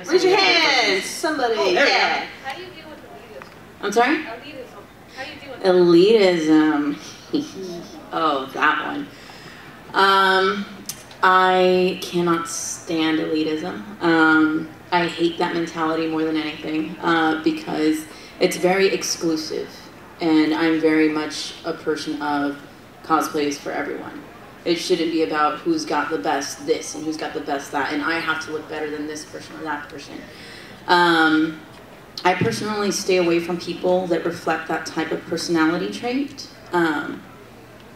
Raise your hands, somebody. Oh, yeah. How do you deal with elitism? I'm sorry? Elitism. How do you deal with Elitism. Oh, that one. I cannot stand elitism. I hate that mentality more than anything because it's very exclusive, and I'm very much a person of cosplay is for everyone. It shouldn't be about who's got the best this and who's got the best that, and I have to look better than this person or that person. I personally stay away from people that reflect that type of personality trait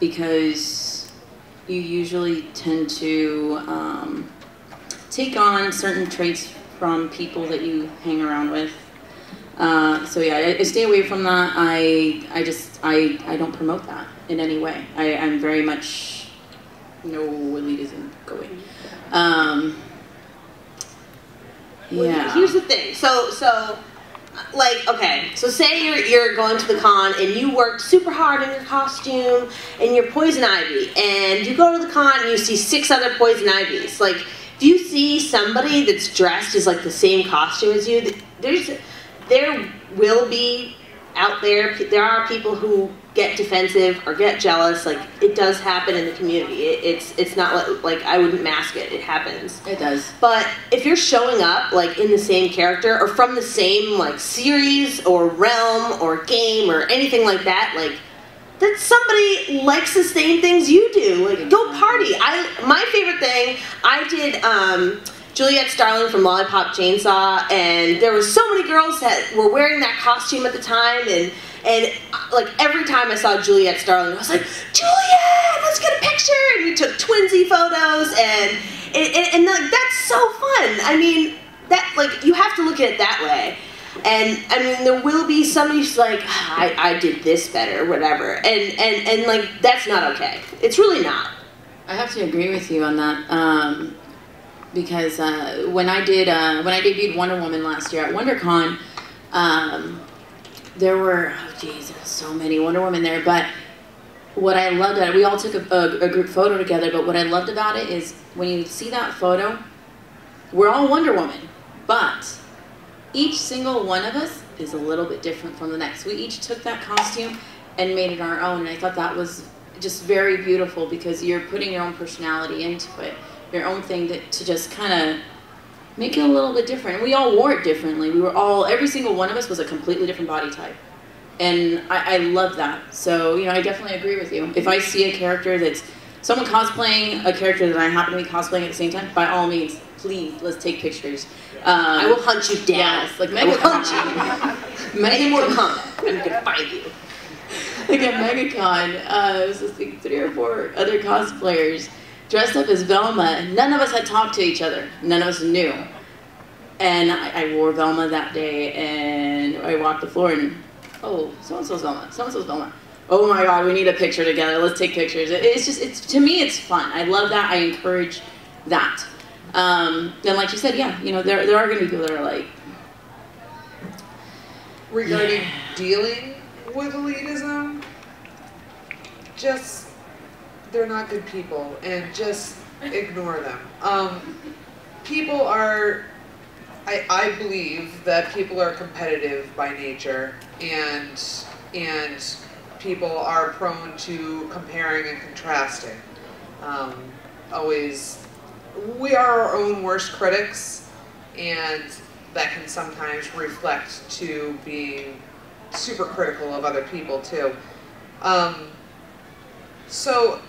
because you usually tend to take on certain traits from people that you hang around with. So yeah, I stay away from that. I don't promote that in any way. I'm very much no elitism going. Well, here's the thing. So like, okay, so say you're going to the con and you worked super hard in your costume and you're Poison Ivy, and you go to the con and you see 6 other Poison Ivies. Like, if you see somebody that's dressed as like the same costume as you, there will be out there are people who get defensive or get jealous. Like, it does happen in the community. It's not like I wouldn't mask it. It happens. It does. But if you're showing up like in the same character or from the same like series or realm or game or anything like that, like that somebody likes the same things you do. Like, go party. My favorite thing, I did Juliet Starling from Lollipop Chainsaw, and there were so many girls that were wearing that costume at the time, and like every time I saw Juliet Starling, I was like, Juliet, let's get a picture, and we took twinsy photos, and like, that's so fun. I mean, that, like, you have to look at it that way. And I mean, there will be somebody who's like, I did this better, whatever, and like, that's not okay. It's really not. I have to agree with you on that. Because when I debuted Wonder Woman last year at WonderCon, there were, oh geez, there were so many Wonder Women there. But what I loved about it, we all took a group photo together. But what I loved about it is when you see that photo, we're all Wonder Woman, but each single one of us is a little bit different from the next. We each took that costume and made it our own, and I thought that was just very beautiful because you're putting your own personality into it. Your own thing to just kind of make it a little bit different. And we all wore it differently. We were all, every single one of us was a completely different body type. And I love that. So, you know, I definitely agree with you. If I see a character that's, someone cosplaying a character that I happen to be cosplaying at the same time, by all means, please, let's take pictures. I will hunt you down. Yes, like MegaCon. Any more Kombat, I'm going to find you. Like at MegaCon, it was just like 3 or 4 other cosplayers dressed up as Velma. None of us had talked to each other. None of us knew. And I wore Velma that day, and I walked the floor, and oh, so-and-so's Velma, so-and-so's Velma. Oh my God, we need a picture together. Let's take pictures. To me, it's fun. I love that. I encourage that. And like you said, yeah, you know, there are going to be people that are like... Regarding dealing with elitism, just... they're not good people, and just ignore them. People are, I believe that people are competitive by nature, and people are prone to comparing and contrasting. We are our own worst critics, and that can sometimes reflect to being super critical of other people too. So,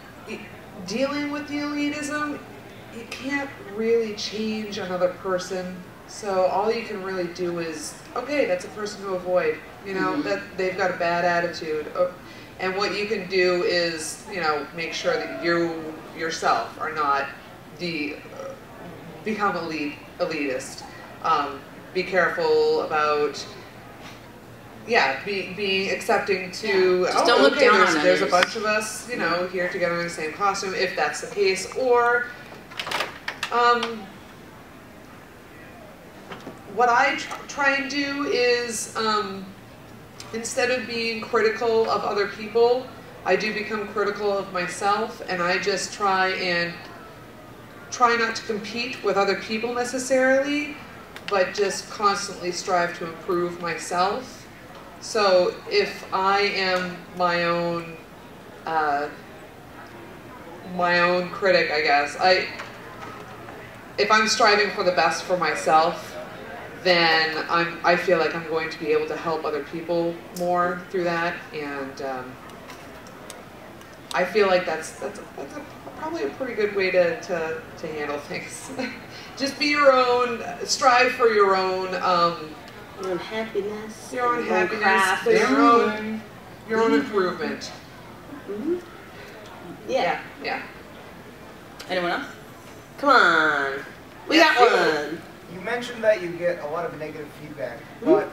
dealing with the elitism, you can't really change another person. So all you can really do is, okay, that's a person to avoid. You know, that they've got a bad attitude. And what you can do is, you know, make sure that you yourself are not become elitist. Be careful about, yeah, being accepting to, just don't look down on there's a others. bunch of us, you know, here together in the same costume, if that's the case. Or, what I try and do is, instead of being critical of other people, I do become critical of myself, and I just try not to compete with other people necessarily, but just constantly strive to improve myself. So if I am my own critic, I guess, if I'm striving for the best for myself, then I feel like I'm going to be able to help other people more through that, and I feel like that's probably a pretty good way to handle things. Just be your own, strive for your own happiness, your own happiness, craft, your own improvement. Mm-hmm. Yeah. Anyone else? Come on, we got one. You mentioned that you get a lot of negative feedback, but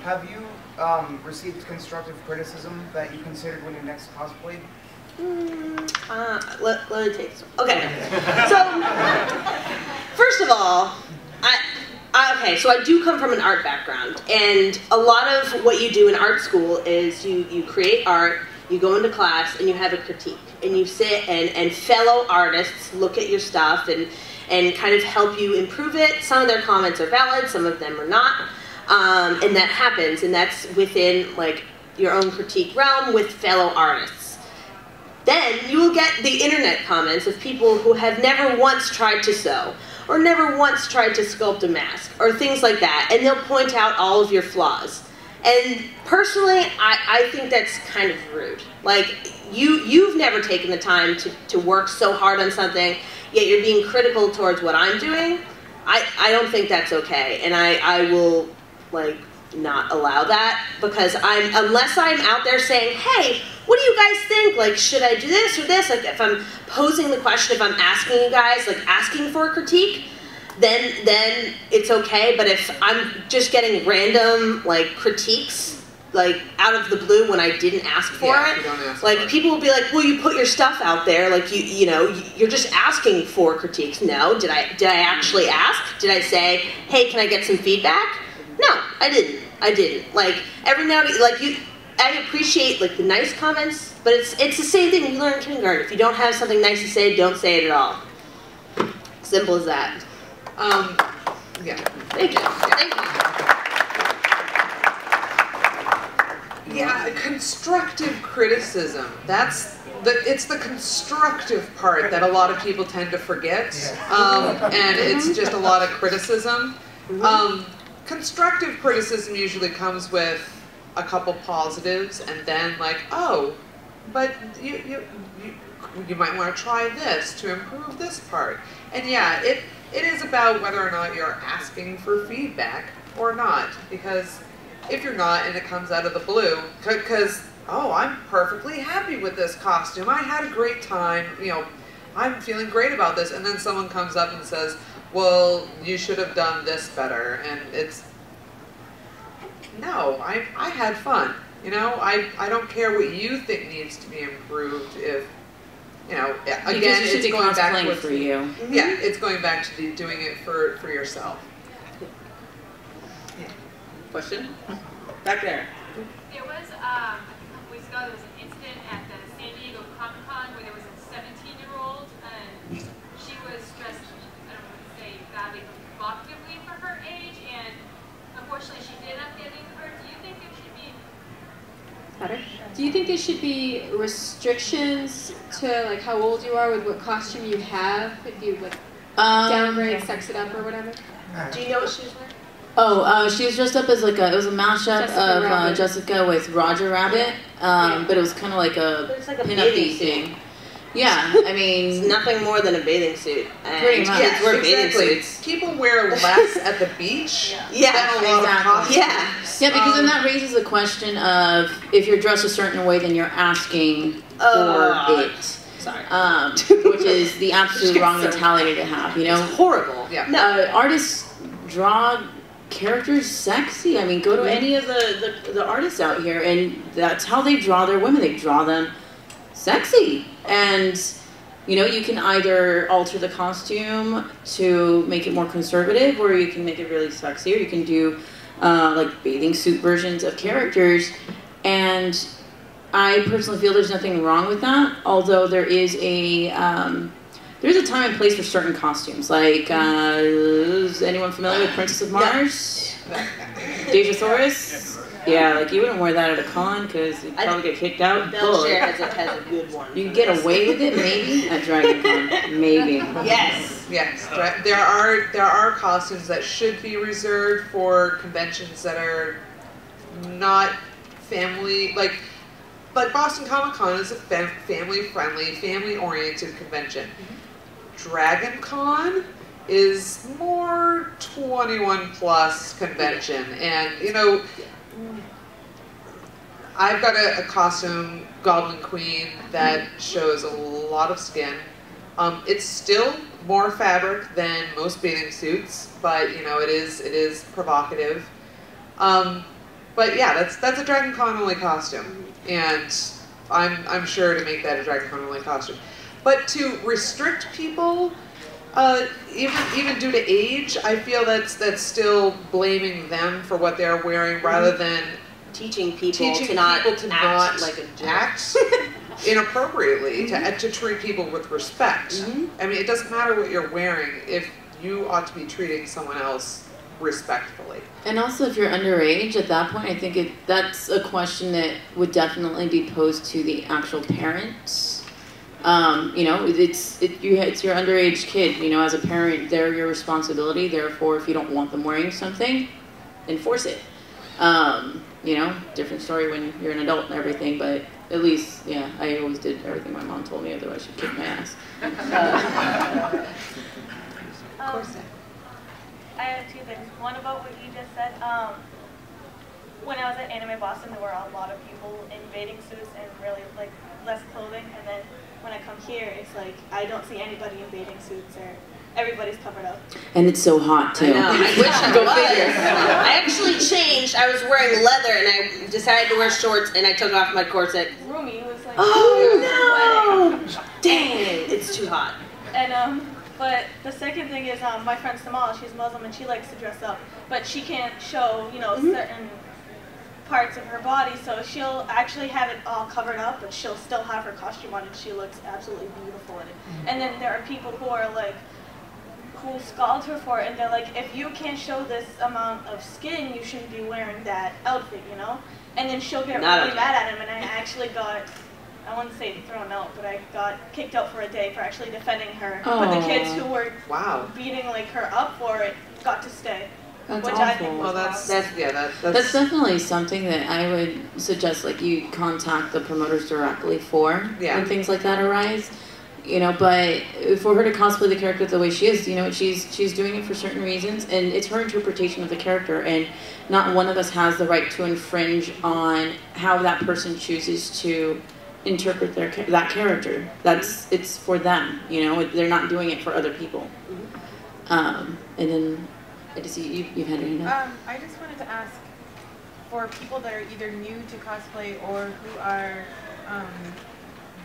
have you received constructive criticism that you considered when you next cosplayed? Let me take this one. Okay. So, first of all, so I do come from an art background, and a lot of what you do in art school is you create art, you go into class, and you have a critique, and you sit and fellow artists look at your stuff and kind of help you improve it. Some of their comments are valid, some of them are not, and that happens, and that's within like your own critique realm with fellow artists. Then you will get the internet comments of people who have never once tried to sew, or never once tried to sculpt a mask, or things like that, and they'll point out all of your flaws. And personally, I think that's kind of rude. Like, you've never taken the time to work so hard on something, yet you're being critical towards what I'm doing. I don't think that's okay, and I will, like, not allow that, because unless I'm out there saying, hey, what do you guys think? Like, should I do this or this? Like, if I'm posing the question, if I'm asking you guys, like, asking for a critique, then it's okay. But if I'm just getting random, like, critiques, like, out of the blue when I didn't ask for it, like, people will be like, well, you put your stuff out there, like, you know, you're just asking for critiques. No, did I actually ask? Did I say, hey, can I get some feedback? No, I didn't. Like, every now and then, like, I appreciate, like, the nice comments, but it's the same thing you learn in kindergarten. If you don't have something nice to say, don't say it at all. Simple as that. Yeah. Thank you. Thank you. Yeah, constructive criticism. It's the constructive part that a lot of people tend to forget, and it's just a lot of criticism. Constructive criticism usually comes with a couple positives, and then like, oh, but you might want to try this to improve this part. And yeah, it is about whether or not you're asking for feedback or not, because if you're not and it comes out of the blue, because, oh, I'm perfectly happy with this costume, I had a great time, you know, I'm feeling great about this, and then someone comes up and says, well, you should have done this better, and it's, no, I had fun, you know, I don't care what you think needs to be improved. If, you know, again, it's going back to for you. Yeah, it's going back to doing it for yourself. Question? Back there. There was, a couple weeks ago, there was an incident at the San Diego Comic-Con where there was a 17-year-old, and she was dressed, I don't want to say badly, but provocatively for her age, and unfortunately she did end up getting hurt. Do you think there should be... Better? Do you think there should be restrictions to, like, how old you are with what costume you have, if you, like, downgrade, sex it up, or whatever? Do you know what she was wearing? Oh, she was dressed up as like it was a mashup of Jessica with Roger Rabbit, but it was kind of like a pin-up thing. Yeah, I mean... It's nothing more than a bathing suit. Pretty much. Yes, wear bathing suits. People wear less at the beach than a lot of costumes. Yeah, because then that raises the question of, if you're dressed a certain way, then you're asking for it. Sorry. Which is the absolute wrong mentality to have, you know? It's horrible. Yeah. No, artists draw characters sexy. I mean, go to any of the artists out here, and that's how they draw their women. They draw them sexy. And, you know, you can either alter the costume to make it more conservative, or you can make it really sexy, or you can do like bathing suit versions of characters. And I personally feel there's nothing wrong with that, although there is a there's a time and place for certain costumes. Like, is anyone familiar with Princess of Mars? Dejasaurus? Yeah, like you wouldn't wear that at a con because you'd probably get kicked out. BelleChere has a good one. You can get away with it, maybe at Dragon Con, maybe. Yes. Yes, there are costumes that should be reserved for conventions that are not family, like Boston Comic Con is a family-friendly, family-oriented convention. Dragon Con is more 21+ convention, and you know, I've got a costume, Goblin Queen, that shows a lot of skin. It's still more fabric than most bathing suits, but you know, it is provocative. But yeah, that's a Dragon Con only costume, and I'm sure to make that a Dragon Con only costume. But to restrict people, even due to age, I feel that's still blaming them for what they're wearing rather than teaching people to not act like a act inappropriately, to treat people with respect. I mean, it doesn't matter what you're wearing if you ought to be treating someone else respectfully. And also, if you're underage, at that point, I think that's a question that would definitely be posed to the actual parents. You know, it's your underage kid. You know, as a parent, they're your responsibility. Therefore, if you don't want them wearing something, enforce it. You know, different story when you're an adult and everything, but at least, yeah, I always did everything my mom told me, otherwise she'd kick my ass. Of course. I have two things. One about what you just said. When I was at Anime Boston, there were a lot of people in bathing suits and really like less clothing. And then when I come here, it's like I don't see anybody in bathing suits or everybody's covered up. And it's so hot too. I know. I wish I was. I actually changed. I was wearing leather and I decided to wear shorts and I took off my corset. Roomy was like, oh no! Dang, it's too hot. And but the second thing is my friend Samal, she's Muslim and she likes to dress up, but she can't show, you know, certain parts of her body, so she'll actually have it all covered up, but she'll still have her costume on and she looks absolutely beautiful in it. And then there are people who are like, who scald her for it, and they're like, if you can't show this amount of skin, you shouldn't be wearing that outfit, you know? And then she'll get really mad at him, and I actually got, I wouldn't say thrown out, but I got kicked out for a day for actually defending her. Aww. But the kids who were beating like her up for it got to stay. That's which awful. I think was that's definitely something that I would suggest, like, you contact the promoters directly for when things like that arise. You know, but for her to cosplay the character the way she is, you know, she's doing it for certain reasons, and it's her interpretation of the character, and not one of us has the right to infringe on how that person chooses to interpret that character. It's for them, you know, they're not doing it for other people. And then I just see you've had your hand up. I just wanted to ask, for people that are either new to cosplay or who are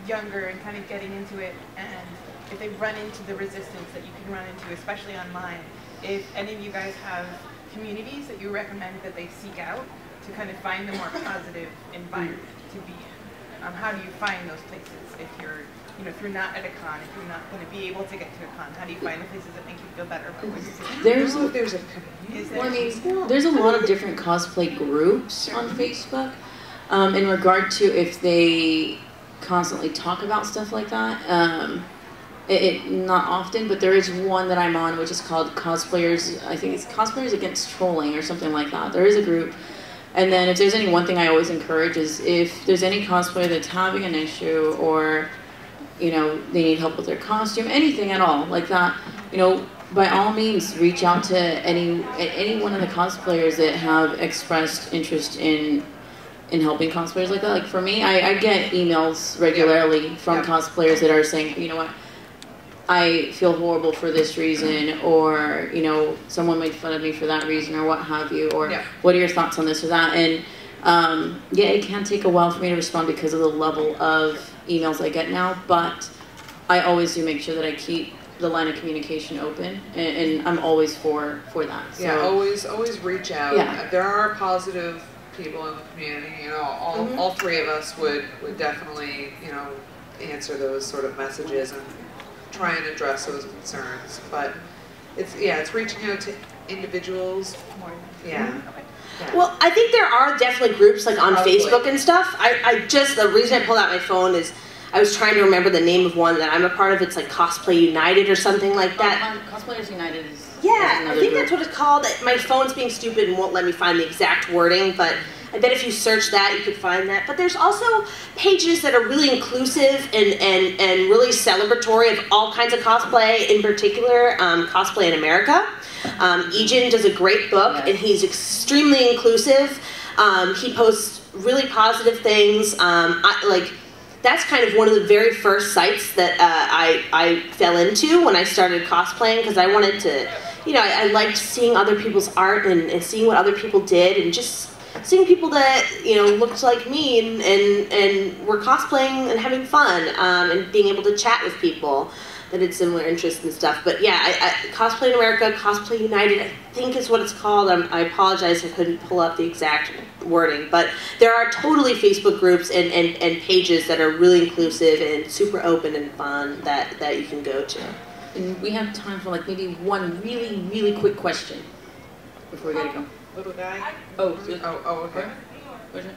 younger and kind of getting into it, and if they run into the resistance that you can run into, especially online, if any of you guys have communities that you recommend that they seek out to kind of find the more positive environment to be in. How do you find those places if you're, you know, if you're not at a con, if you're not going to be able to get to a con? How do you find the places that make you feel better about what you're doing? There's a community. Well, I mean, there's a lot of different cosplay groups on Facebook. In regard to if they constantly talk about stuff like that, not often, but there is one that I'm on, which is called Cosplayers. I think it's Cosplayers Against Trolling or something like that. There is a group. And then if there's any one thing I always encourage is if there's any cosplayer that's having an issue, or, you know, they need help with their costume, anything at all like that, you know, by all means reach out to any one of the cosplayers that have expressed interest in helping cosplayers like that. Like for me, I get emails regularly from cosplayers that are saying, you know what, I feel horrible for this reason, or, you know, someone made fun of me for that reason, or what have you, or what are your thoughts on this or that? And yeah, it can take a while for me to respond because of the level of emails I get now, but I always do make sure that I keep the line of communication open, and I'm always for that. So, yeah, always reach out. Yeah. There are positive people in the community, you know, all three of us would definitely, you know, answer those sort of messages and try and address those concerns. But it's reaching out to individuals. Yeah. Yeah. Well, I think there are definitely groups like on Facebook and stuff. The reason I pulled out my phone is I was trying to remember the name of one that I'm a part of. It's like Cosplay United or something like that. Cosplayers United is I think that's what it's called. My phone's being stupid and won't let me find the exact wording, but I bet if you search that, you could find that. But there's also pages that are really inclusive and really celebratory of all kinds of cosplay, in particular, Cosplay in America. Ejin does a great book, and he's extremely inclusive. He posts really positive things. That's kind of one of the very first sites that I fell into when I started cosplaying, because I wanted to, I liked seeing other people's art and seeing what other people did, and just seeing people that, looked like me and were cosplaying and having fun, and being able to chat with people that had similar interests and stuff. But yeah, Cosplay in America, Cosplay United, I think is what it's called. I apologize, I couldn't pull up the exact wording. But there are totally Facebook groups and pages that are really inclusive and super open and fun that you can go to. And we have time for like maybe one really, really quick question before we gotta go. Little guy? Okay. What's it?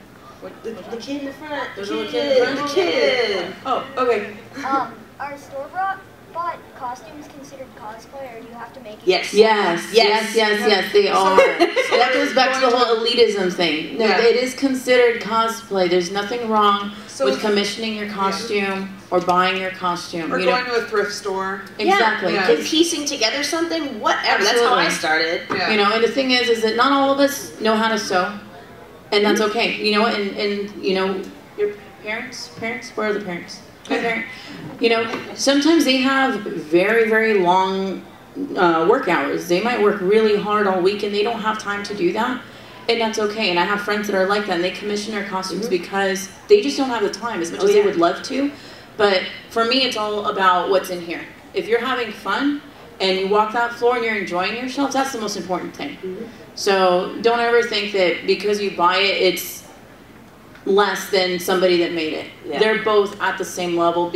The kid in the front. There's a little kid in the front? The kid. Oh, okay. Are store-bought costumes considered cosplay, or do you have to make it? Yes, they are. That goes back to the whole elitism thing. No, it is considered cosplay. There's nothing wrong with commissioning your costume or buying your costume. Or going to a thrift store. Exactly. And piecing together something, whatever. Absolutely. That's how I started. Yeah. And the thing is that not all of us know how to sew, and that's okay. And your parents, where are the parents? My parents. Sometimes they have very, very long work hours. They might work really hard all week, and they don't have time to do that. And that's okay. And I have friends that are like that, and they commission their costumes because they just don't have the time as much as they would love to. But for me, it's all about what's in here. If you're having fun and you walk that floor and you're enjoying yourself, that's the most important thing. So don't ever think that because you buy it, it's less than somebody that made it. They're both at the same level,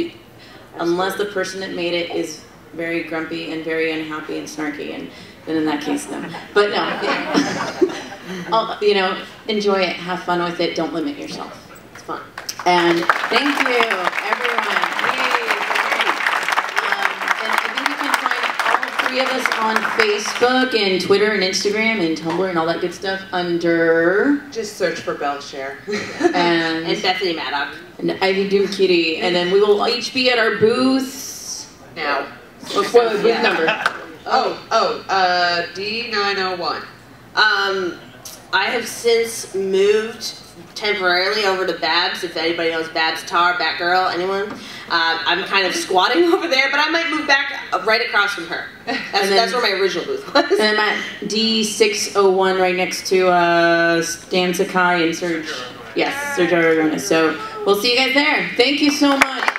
unless the person that made it is very grumpy and very unhappy and snarky, and then in that case, no. But no, enjoy it, have fun with it, don't limit yourself. It's fun. And thank you, everyone. And I think you can find all three of us on Facebook and Twitter and Instagram and Tumblr and all that good stuff under... Just search for BelleChere. and Bethany Maddock. And Ivy Doomkitty. And then we will each be at our booths now. What's the booth number? D901. I have since moved temporarily over to Babs, if anybody knows Babs Tar, Batgirl, anyone. I'm kind of squatting over there, but I might move back right across from her. That's where my original booth was. And I'm at D601 right next to Stan Sakai and Serge. Yes, Serge Aragonis. So we'll see you guys there. Thank you so much.